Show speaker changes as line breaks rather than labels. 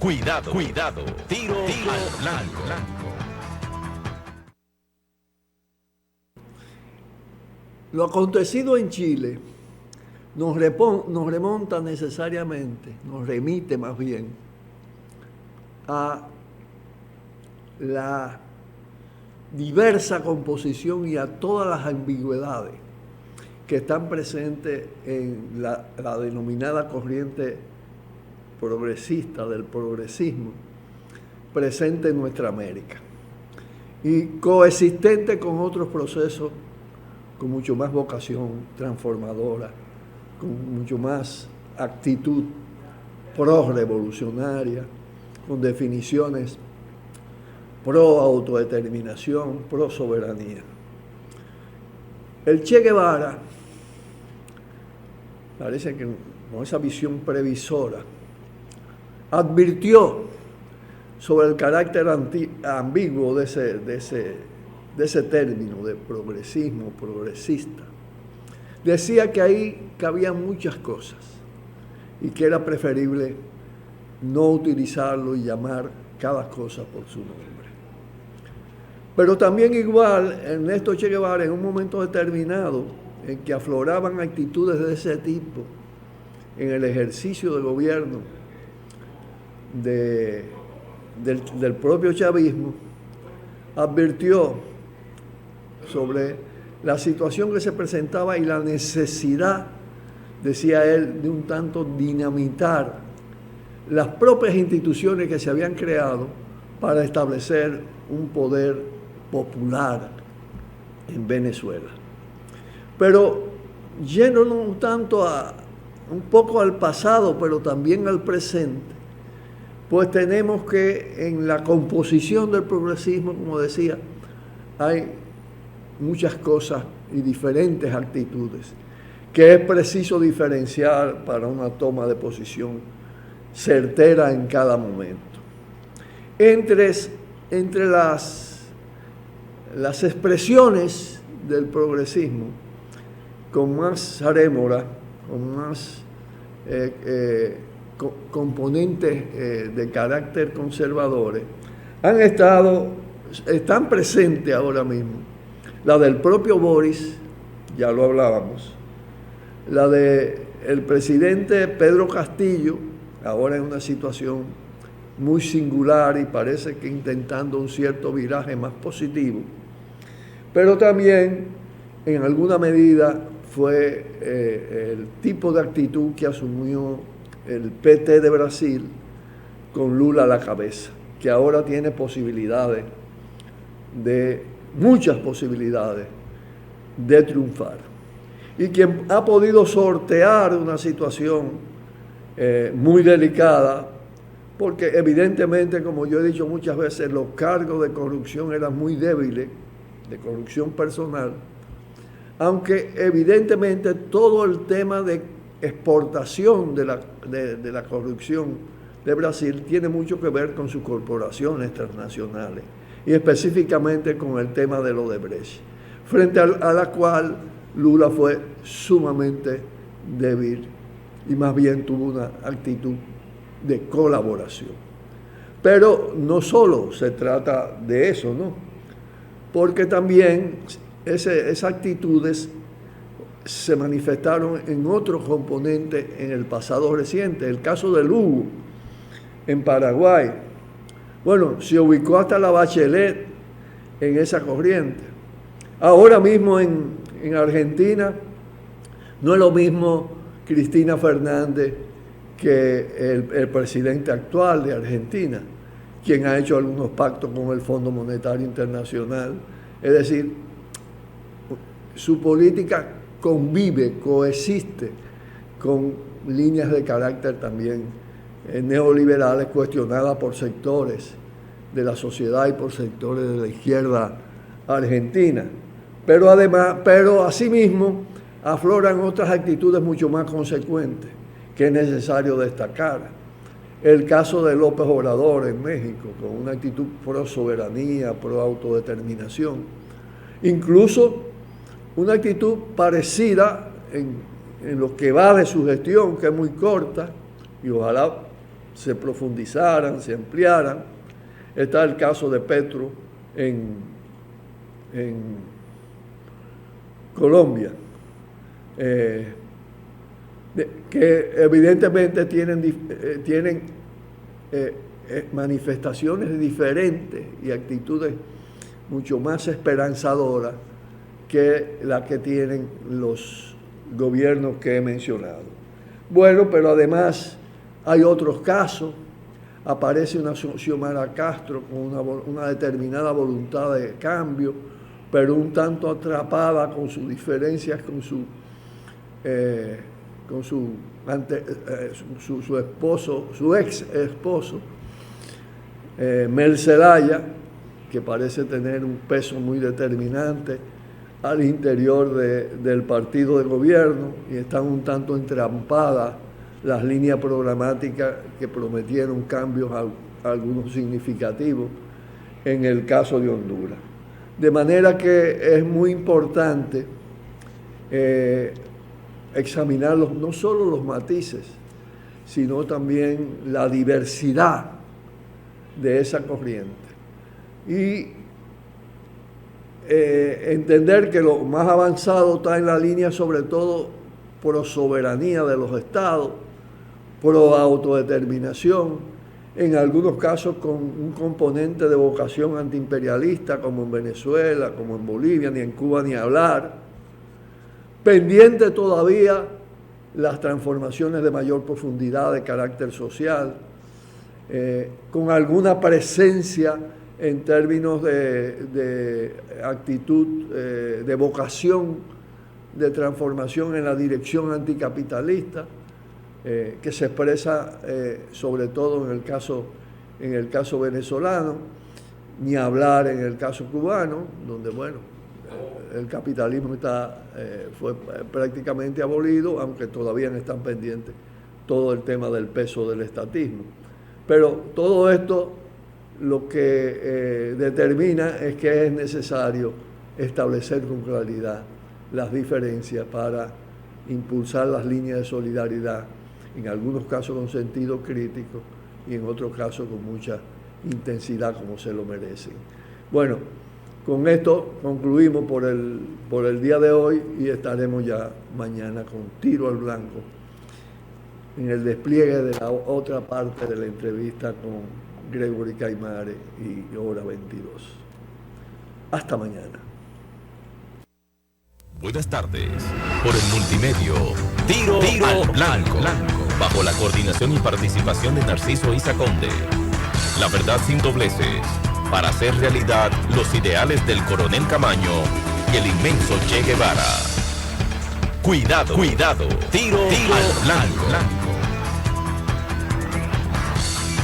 Cuidado, cuidado. Tiro al blanco.
Lo acontecido en Chile nos remonta necesariamente, nos remite más bien a la diversa composición y a todas las ambigüedades que están presentes en la denominada corriente progresista del progresismo presente en nuestra América y coexistente con otros procesos con mucho más vocación transformadora, con mucho más actitud pro-revolucionaria, con definiciones pro-autodeterminación, pro-soberanía. El Che Guevara parece que con esa visión previsora advirtió sobre el carácter ambiguo de ese término de progresismo, progresista. Decía que ahí cabían muchas cosas y que era preferible no utilizarlo y llamar cada cosa por su nombre. Pero también igual, Ernesto Che Guevara, en un momento determinado en que afloraban actitudes de ese tipo en el ejercicio del gobierno del propio chavismo, advirtió sobre la situación que se presentaba y la necesidad, decía él, de un tanto dinamitar las propias instituciones que se habían creado para establecer un poder popular en Venezuela. Pero yéndonos un poco al pasado, pero también al presente, pues tenemos que en la composición del progresismo, como decía, hay muchas cosas y diferentes actitudes que es preciso diferenciar para una toma de posición certera en cada momento. Entre las expresiones del progresismo con más rémora, con más componentes de carácter conservadores, están presentes ahora mismo la del propio Boris, ya lo hablábamos, la del presidente Pedro Castillo, ahora en una situación muy singular y parece que intentando un cierto viraje más positivo, pero también en alguna medida fue el tipo de actitud que asumió el PT de Brasil con Lula a la cabeza, que ahora tiene muchas posibilidades de triunfar. Y quien ha podido sortear una situación muy delicada, porque evidentemente, como yo he dicho muchas veces, los cargos de corrupción eran muy débiles, de corrupción personal, aunque evidentemente todo el tema de exportación de la corrupción de Brasil tiene mucho que ver con sus corporaciones transnacionales y específicamente con el tema de lo de Odebrecht, frente a la cual Lula fue sumamente débil y más bien tuvo una actitud de colaboración. Pero no solo se trata de eso, ¿no? Porque también esas actitudes se manifestaron en otros componentes en el pasado reciente. El caso de Lugo en Paraguay, bueno, se ubicó hasta la Bachelet en esa corriente. Ahora mismo en Argentina no es lo mismo Cristina Fernández que el presidente actual de Argentina, quien ha hecho algunos pactos con el Fondo Monetario Internacional. Es decir, su política convive, coexiste con líneas de carácter también neoliberales cuestionadas por sectores de la sociedad y por sectores de la izquierda argentina. Pero asimismo afloran otras actitudes mucho más consecuentes que es necesario destacar. El caso de López Obrador en México, con una actitud pro soberanía, pro autodeterminación, incluso una actitud parecida en lo que va de su gestión, que es muy corta, y ojalá se profundizaran, se ampliaran. Está el caso de Petro en Colombia, que evidentemente tienen manifestaciones diferentes y actitudes mucho más esperanzadoras que las que tienen los gobiernos que he mencionado. Bueno, pero además hay otros casos. Aparece una Xiomara Castro con una determinada voluntad de cambio, pero un tanto atrapada con sus diferencias con su esposo, su ex esposo, Mel Zelaya, que parece tener un peso muy determinante al interior del partido de gobierno, y están un tanto entrampadas las líneas programáticas que prometieron cambios algunos significativos en el caso de Honduras. De manera que es muy importante examinar no solo los matices, sino también la diversidad de esa corriente. Y entender que lo más avanzado está en la línea sobre todo pro soberanía de los estados, pro autodeterminación, en algunos casos con un componente de vocación antiimperialista, como en Venezuela, como en Bolivia, ni en Cuba ni hablar, pendiente todavía las transformaciones de mayor profundidad de carácter social, con alguna presencia en términos de actitud, de vocación de transformación en la dirección anticapitalista, que se expresa sobre todo en el caso venezolano, ni hablar en el caso cubano, donde bueno, el capitalismo fue prácticamente abolido, aunque todavía no están pendientes todo el tema del peso del estatismo. Pero todo esto lo que determina es que es necesario establecer con claridad las diferencias para impulsar las líneas de solidaridad, en algunos casos con sentido crítico y en otros casos con mucha intensidad como se lo merecen. Bueno, con esto concluimos por el día de hoy y estaremos ya mañana con Tiro al Blanco en el despliegue de la otra parte de la entrevista con Gregory Caimare y Hora 22. Hasta mañana.
Buenas tardes. Por el multimedio Tiro al Blanco, bajo la coordinación y participación de Narciso Isa Conde. La verdad sin dobleces, para hacer realidad los ideales del Coronel Camaño y el inmenso Che Guevara. Cuidado, Tiro al Blanco.